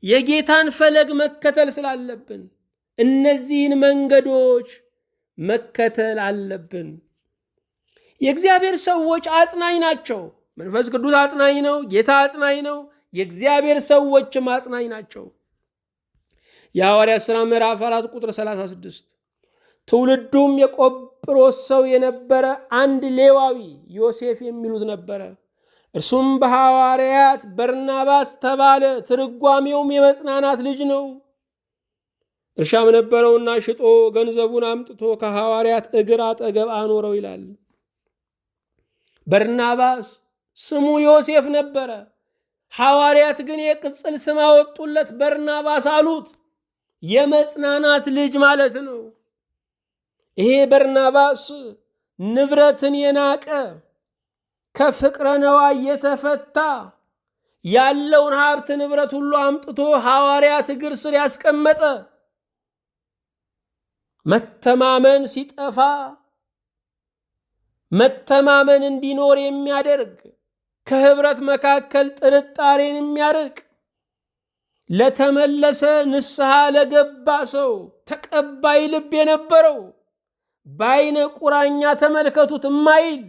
A: የጌታን ፈለግ መከተል ስላለብን እነዚህን መንገዶች መከተል አለብን። የእግዚአብሔር ሰዎች አጽናኝ ናቸው። መንፈስ ቅዱስ አጽናኝ ነው። ጌታ አጽናኝ ነው። የእግዚአብሔር ሰዎችም አጽናኝ ናቸው። የሐዋርያት ሥራ ምዕራፍ 4 ቁጥር 36 ትውልዱም የቆጵሮስ ሰው የነበረ አንድ ሌዋዊ ዮሴፍ የሚሉት ነበረ። እርሱም በሐዋርያት በርናባስ ተባለ። ትርጓሜውም የመጽናናት ልጅ ነው። እርሻም ነበረውና ሽጦ ገንዘቡን አምጥቶ ከሐዋርያት እግር አጠገብ አኖረው ይላል። በርናባስ ስሙ ዮሴፍ ነበረ። ሐዋርያት ግን የቅጽል ስም አወጡለት፣ በርናባስ አሉት። የመጽናናት ልጅ ማለት ነው። ይሄ በርናባስ ንብረትን የናቀ ከፍቅረ ነዋይ የተፈታ ያለውን ሀብት ንብረት ሁሉ አምጥቶ ሐዋርያት እግር ስር ያስቀመጠ፣ መተማመን ሲጠፋ መተማመን እንዲኖር የሚያደርግ፣ ከህብረት መካከል ጥርጣሬን የሚያርቅ፣ ለተመለሰ ንስሐ ለገባ ሰው ተቀባይ ልብ የነበረው፣ በዓይነ ቁራኛ ተመልከቱት እማይል፣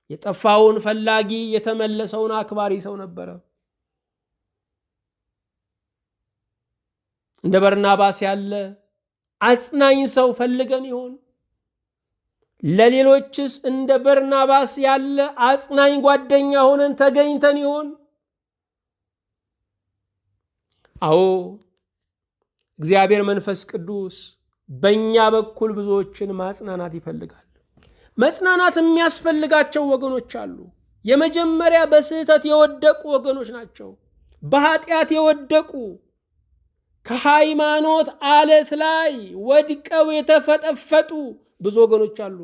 A: የጠፋውን ፈላጊ የተመለሰውን አክባሪ ሰው ነበረ። እንደ በርናባስ ያለ አጽናኝ ሰው ፈልገን ይሆን? ለሌሎችስ እንደ በርናባስ ያለ አጽናኝ ጓደኛ ሆነን ተገኝተን ይሆን? አዎ፣ እግዚአብሔር መንፈስ ቅዱስ በእኛ በኩል ብዙዎችን ማጽናናት ይፈልጋል። መጽናናት የሚያስፈልጋቸው ወገኖች አሉ። የመጀመሪያ በስህተት የወደቁ ወገኖች ናቸው። በኃጢአት የወደቁ ከሃይማኖት አለት ላይ ወድቀው የተፈጠፈጡ ብዙ ወገኖች አሉ።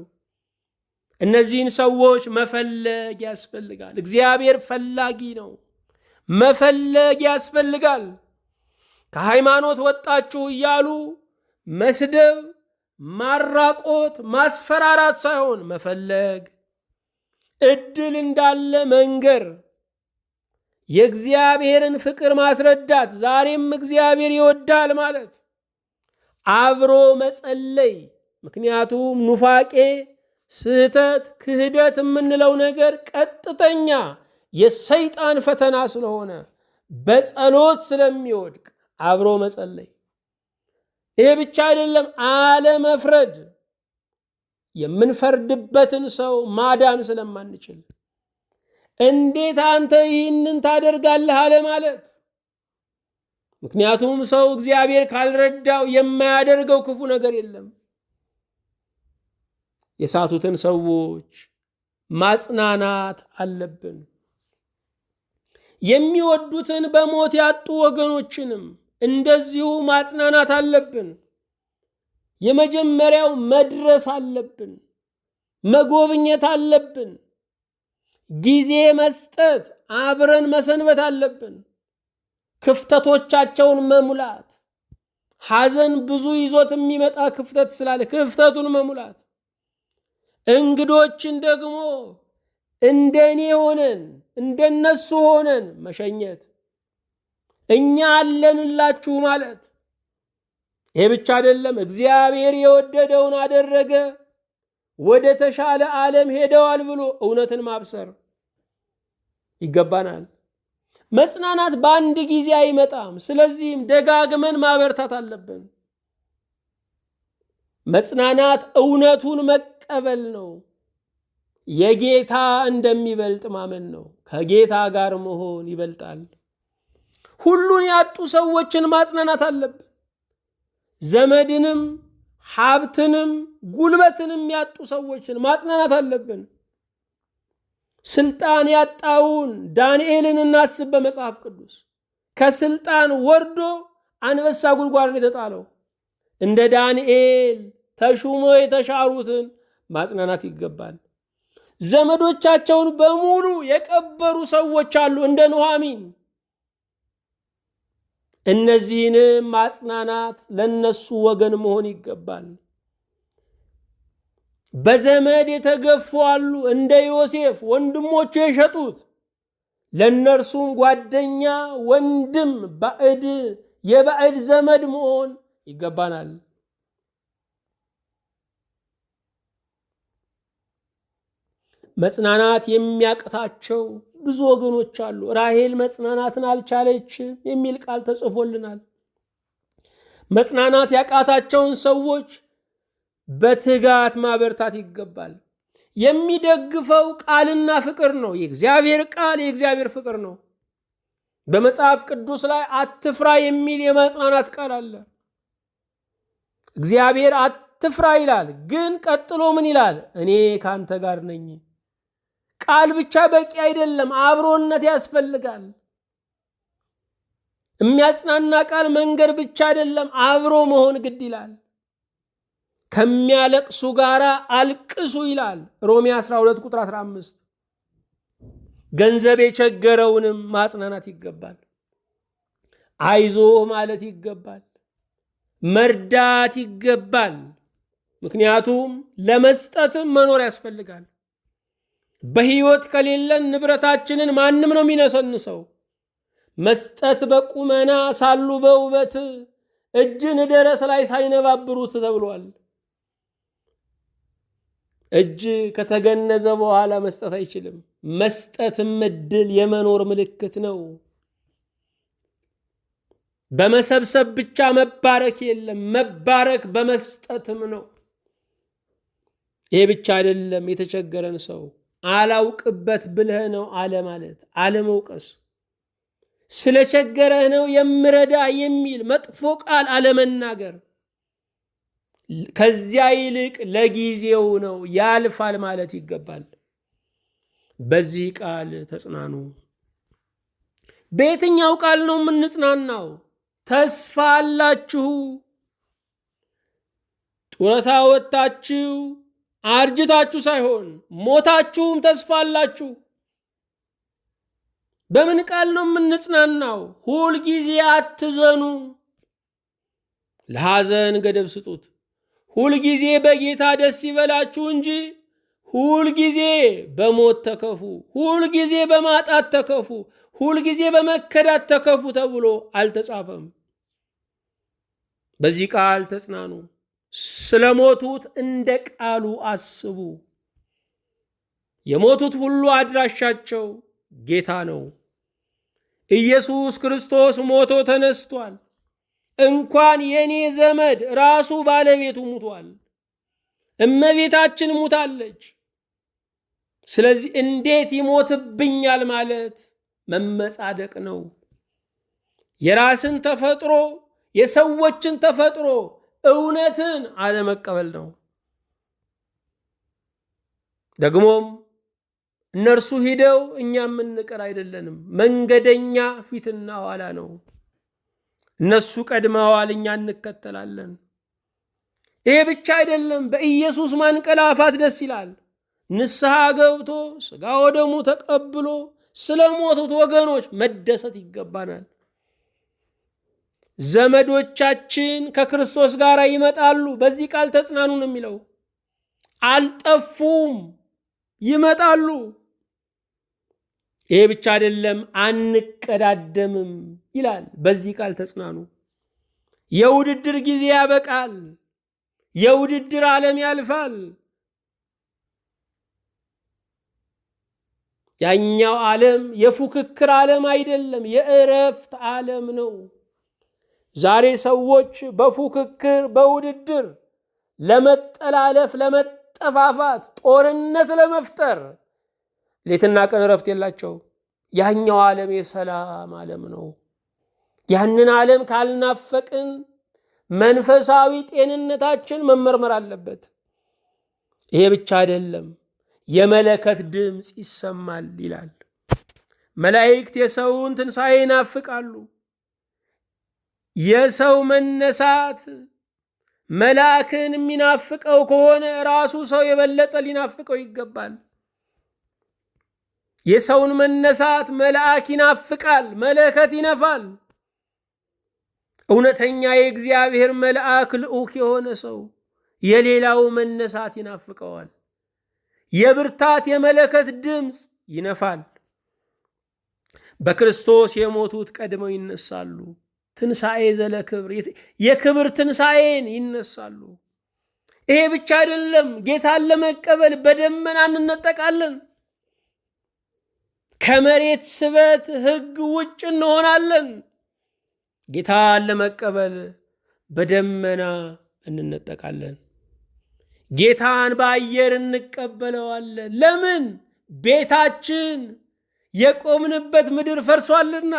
A: እነዚህን ሰዎች መፈለግ ያስፈልጋል። እግዚአብሔር ፈላጊ ነው። መፈለግ ያስፈልጋል። ከሃይማኖት ወጣችሁ እያሉ መስደብ፣ ማራቆት፣ ማስፈራራት ሳይሆን መፈለግ፣ እድል እንዳለ መንገር፣ የእግዚአብሔርን ፍቅር ማስረዳት፣ ዛሬም እግዚአብሔር ይወዳል ማለት፣ አብሮ መጸለይ። ምክንያቱም ኑፋቄ፣ ስህተት፣ ክህደት የምንለው ነገር ቀጥተኛ የሰይጣን ፈተና ስለሆነ በጸሎት ስለሚወድቅ አብሮ መጸለይ። ይሄ ብቻ አይደለም፣ አለመፍረድ። የምንፈርድበትን ሰው ማዳን ስለማንችል እንዴት አንተ ይህንን ታደርጋለህ አለ ማለት። ምክንያቱም ሰው እግዚአብሔር ካልረዳው የማያደርገው ክፉ ነገር የለም። የሳቱትን ሰዎች ማጽናናት አለብን። የሚወዱትን በሞት ያጡ ወገኖችንም እንደዚሁ ማጽናናት አለብን። የመጀመሪያው መድረስ አለብን፣ መጎብኘት አለብን፣ ጊዜ መስጠት፣ አብረን መሰንበት አለብን። ክፍተቶቻቸውን መሙላት። ሐዘን ብዙ ይዞት የሚመጣ ክፍተት ስላለ ክፍተቱን መሙላት። እንግዶችን ደግሞ እንደኔ ሆነን እንደነሱ ሆነን መሸኘት፣ እኛ አለንላችሁ ማለት። ይሄ ብቻ አይደለም፣ እግዚአብሔር የወደደውን አደረገ፣ ወደ ተሻለ ዓለም ሄደዋል ብሎ እውነትን ማብሰር ይገባናል። መጽናናት በአንድ ጊዜ አይመጣም። ስለዚህም ደጋግመን ማበርታት አለብን። መጽናናት እውነቱን መቀበል ነው። የጌታ እንደሚበልጥ ማመን ነው። ከጌታ ጋር መሆን ይበልጣል። ሁሉን ያጡ ሰዎችን ማጽናናት አለብን። ዘመድንም ሀብትንም ጉልበትንም ያጡ ሰዎችን ማጽናናት አለብን። ስልጣን ያጣውን ዳንኤልን እናስብ። በመጽሐፍ ቅዱስ ከስልጣን ወርዶ አንበሳ ጉድጓድ የተጣለው እንደ ዳንኤል ተሹሞ የተሻሩትን ማጽናናት ይገባል። ዘመዶቻቸውን በሙሉ የቀበሩ ሰዎች አሉ፣ እንደ ኑኃሚን። እነዚህንም ማጽናናት፣ ለነሱ ወገን መሆን ይገባል። በዘመድ የተገፉ አሉ፣ እንደ ዮሴፍ ወንድሞቹ የሸጡት፣ ለነርሱም ጓደኛ፣ ወንድም፣ ባዕድ የባዕድ ዘመድ መሆን ይገባናል። መጽናናት የሚያቅታቸው ብዙ ወገኖች አሉ። ራሔል መጽናናትን አልቻለችም የሚል ቃል ተጽፎልናል። መጽናናት ያቃታቸውን ሰዎች በትጋት ማበርታት ይገባል። የሚደግፈው ቃልና ፍቅር ነው። የእግዚአብሔር ቃል የእግዚአብሔር ፍቅር ነው። በመጽሐፍ ቅዱስ ላይ አትፍራ የሚል የመጽናናት ቃል አለ። እግዚአብሔር አትፍራ ይላል፣ ግን ቀጥሎ ምን ይላል? እኔ ካንተ ጋር ነኝ። ቃል ብቻ በቂ አይደለም፣ አብሮነት ያስፈልጋል። የሚያጽናና ቃል መንገር ብቻ አይደለም፣ አብሮ መሆን ግድ ይላል። ከሚያለቅሱ ጋር አልቅሱ ይላል ሮሜ 12 ቁጥር 15። ገንዘብ የቸገረውንም ማጽናናት ይገባል። አይዞ ማለት ይገባል። መርዳት ይገባል። ምክንያቱም ለመስጠትም መኖር ያስፈልጋል። በህይወት ከሌለን ንብረታችንን ማንም ነው የሚነሰንሰው። መስጠት በቁመና ሳሉ በውበት እጅን ደረት ላይ ሳይነባብሩት ተብሏል። እጅ ከተገነዘ በኋላ መስጠት አይችልም። መስጠትም እድል የመኖር ምልክት ነው። በመሰብሰብ ብቻ መባረክ የለም፣ መባረክ በመስጠትም ነው። ይሄ ብቻ አይደለም። የተቸገረን ሰው አላውቅበት ብለህ ነው አለ ማለት፣ አለመውቀስ። ስለቸገረህ ነው የምረዳ የሚል መጥፎ ቃል አለመናገር። ከዚያ ይልቅ ለጊዜው ነው፣ ያልፋል ማለት ይገባል። በዚህ ቃል ተጽናኑ። በየትኛው ቃል ነው የምንጽናናው? ተስፋ አላችሁ። ጡረታ ወጥታችሁ አርጅታችሁ ሳይሆን ሞታችሁም ተስፋ አላችሁ። በምን ቃል ነው የምንጽናናው? ሁል ጊዜ አትዘኑ። ለሐዘን ገደብ ስጡት። ሁል ጊዜ በጌታ ደስ ይበላችሁ እንጂ ሁል ጊዜ በሞት ተከፉ፣ ሁል ጊዜ በማጣት ተከፉ፣ ሁል ጊዜ በመከዳት ተከፉ ተብሎ አልተጻፈም። በዚህ ቃል ተጽናኑ። ስለሞቱት እንደ ቃሉ አስቡ። የሞቱት ሁሉ አድራሻቸው ጌታ ነው። ኢየሱስ ክርስቶስ ሞቶ ተነስቷል። እንኳን የኔ ዘመድ ራሱ ባለቤቱ ሙቷል። እመቤታችን ሙታለች። ስለዚህ እንዴት ይሞትብኛል ማለት መመጻደቅ ነው። የራስን ተፈጥሮ፣ የሰዎችን ተፈጥሮ፣ እውነትን አለመቀበል ነው። ደግሞም እነርሱ ሂደው እኛ የምንቀር አይደለንም። መንገደኛ ፊትና ኋላ ነው። እነሱ ቀድመዋል፣ እኛ እንከተላለን። ይሄ ብቻ አይደለም። በኢየሱስ ማንቀላፋት ደስ ይላል። ንስሐ ገብቶ ሥጋ ወደሙ ተቀብሎ ስለ ሞቱት ወገኖች መደሰት ይገባናል። ዘመዶቻችን ከክርስቶስ ጋር ይመጣሉ። በዚህ ቃል ተጽናኑ ነው የሚለው። አልጠፉም፣ ይመጣሉ። ይሄ ብቻ አይደለም፣ አንቀዳደምም ይላል። በዚህ ቃል ተጽናኑ። የውድድር ጊዜ ያበቃል። የውድድር ዓለም ያልፋል። ያኛው ዓለም የፉክክር ዓለም አይደለም፣ የእረፍት ዓለም ነው። ዛሬ ሰዎች በፉክክር በውድድር ለመጠላለፍ፣ ለመጠፋፋት፣ ጦርነት ለመፍጠር ሌትና ቀን እረፍት የላቸው። ያኛው ዓለም የሰላም ዓለም ነው። ያንን ዓለም ካልናፈቅን መንፈሳዊ ጤንነታችን መመርመር አለበት። ይሄ ብቻ አይደለም፣ የመለከት ድምፅ ይሰማል ይላል። መላእክት የሰውን ትንሣኤ ይናፍቃሉ። የሰው መነሳት መልአክን የሚናፍቀው ከሆነ ራሱ ሰው የበለጠ ሊናፍቀው ይገባል። የሰውን መነሳት መልአክ ይናፍቃል፣ መለከት ይነፋል። እውነተኛ የእግዚአብሔር መልአክ ልዑክ የሆነ ሰው የሌላው መነሳት ይናፍቀዋል። የብርታት የመለከት ድምፅ ይነፋል። በክርስቶስ የሞቱት ቀድመው ይነሳሉ። ትንሣኤ ዘለ ክብር፣ የክብር ትንሣኤን ይነሳሉ። ይሄ ብቻ አይደለም፣ ጌታን ለመቀበል በደመና እንነጠቃለን። ከመሬት ስበት ሕግ ውጭ እንሆናለን። ጌታን ለመቀበል በደመና እንነጠቃለን። ጌታን በአየር እንቀበለዋለን። ለምን? ቤታችን የቆምንበት ምድር ፈርሷልና።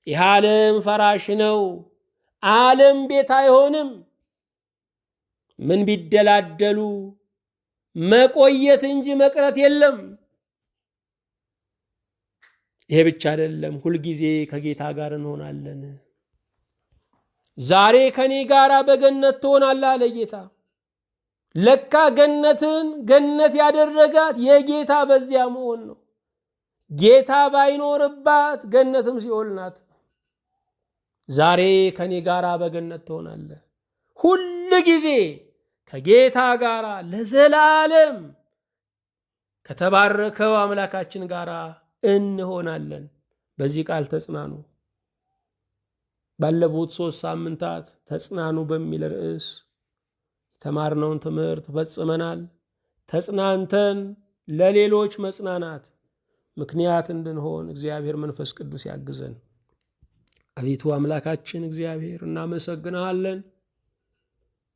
A: ይህ ዓለም ፈራሽ ነው። ዓለም ቤት አይሆንም። ምን ቢደላደሉ መቆየት እንጂ መቅረት የለም። ይሄ ብቻ አይደለም፣ ሁልጊዜ ከጌታ ጋር እንሆናለን። ዛሬ ከኔ ጋር በገነት ትሆናለህ አለ ጌታ። ለካ ገነትን ገነት ያደረጋት የጌታ በዚያ መሆን ነው። ጌታ ባይኖርባት ገነትም ሲኦል ናት። ዛሬ ከኔ ጋር በገነት ትሆናለህ። ሁል ጊዜ ከጌታ ጋር ለዘላለም ከተባረከው አምላካችን ጋር እንሆናለን። በዚህ ቃል ተጽናኑ። ባለፉት 3 ሳምንታት ተጽናኑ በሚል ርዕስ የተማርነውን ትምህርት ፈጽመናል። ተጽናንተን ለሌሎች መጽናናት ምክንያት እንድንሆን እግዚአብሔር መንፈስ ቅዱስ ያግዘን። አቤቱ አምላካችን እግዚአብሔር እናመሰግንሃለን።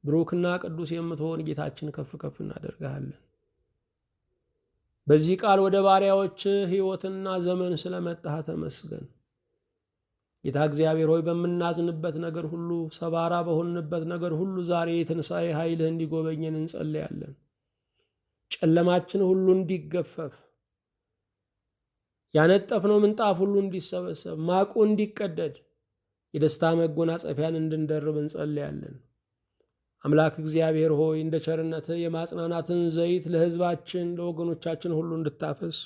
A: ብሩክና ቅዱስ የምትሆን ጌታችን ከፍ ከፍ እናደርግሃለን። በዚህ ቃል ወደ ባሪያዎች ሕይወትና ዘመን ስለመጣህ ተመስገን። ጌታ እግዚአብሔር ሆይ በምናዝንበት ነገር ሁሉ፣ ሰባራ በሆንበት ነገር ሁሉ ዛሬ የትንሣኤ ኃይልህ እንዲጎበኘን እንጸልያለን። ጨለማችን ሁሉ እንዲገፈፍ፣ ያነጠፍነው ምንጣፍ ሁሉ እንዲሰበሰብ፣ ማቁ እንዲቀደድ፣ የደስታ መጎናጸፊያን እንድንደርብ እንጸልያለን። አምላክ እግዚአብሔር ሆይ እንደ ቸርነትህ የማጽናናትን ዘይት ለሕዝባችን ለወገኖቻችን ሁሉ እንድታፈስ፣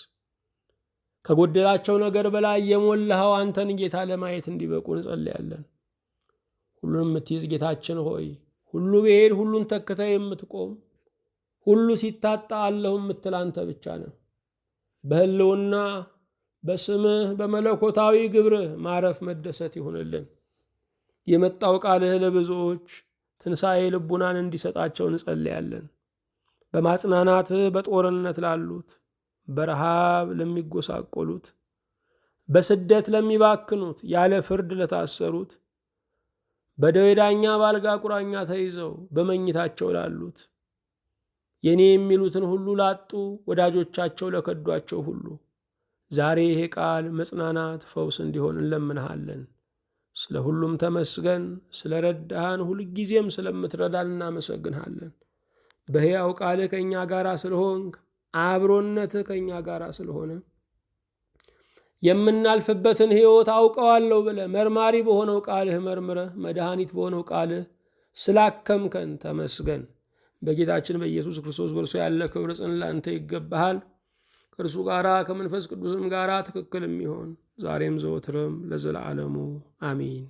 A: ከጎደላቸው ነገር በላይ የሞላኸው አንተን ጌታ ለማየት እንዲበቁ እንጸልያለን። ሁሉን የምትይዝ ጌታችን ሆይ ሁሉ ብሄድ ሁሉን ተክተህ የምትቆም፣ ሁሉ ሲታጣ አለሁ የምትል አንተ ብቻ ነህ። በሕልውና በስምህ በመለኮታዊ ግብርህ ማረፍ መደሰት ይሁንልን። የመጣው ቃልህ ለብዙዎች ትንሣኤ ልቡናን እንዲሰጣቸው እንጸልያለን። በማጽናናትህ በጦርነት ላሉት፣ በረሃብ ለሚጎሳቆሉት፣ በስደት ለሚባክኑት፣ ያለ ፍርድ ለታሰሩት፣ በደዌ ዳኛ በአልጋ ቁራኛ ተይዘው በመኝታቸው ላሉት፣ የኔ የሚሉትን ሁሉ ላጡ፣ ወዳጆቻቸው ለከዷቸው ሁሉ ዛሬ ይሄ ቃል መጽናናት፣ ፈውስ እንዲሆን እንለምንሃለን። ስለ ሁሉም ተመስገን። ስለ ረዳሃን፣ ሁልጊዜም ስለምትረዳን እናመሰግንሃለን። በሕያው ቃልህ ከእኛ ጋር ስለሆንክ፣ አብሮነትህ ከእኛ ጋር ስለሆነ የምናልፍበትን ሕይወት አውቀዋለሁ ብለህ መርማሪ በሆነው ቃልህ መርምረህ መድኃኒት በሆነው ቃልህ ስላከምከን ተመስገን። በጌታችን በኢየሱስ ክርስቶስ በእርሱ ያለ ክብር ጽን ለአንተ ይገባሃል። ከእርሱ ጋራ ከመንፈስ ቅዱስም ጋራ ትክክል የሚሆን ዛሬም ዘወትርም ለዘላለሙ አሚን።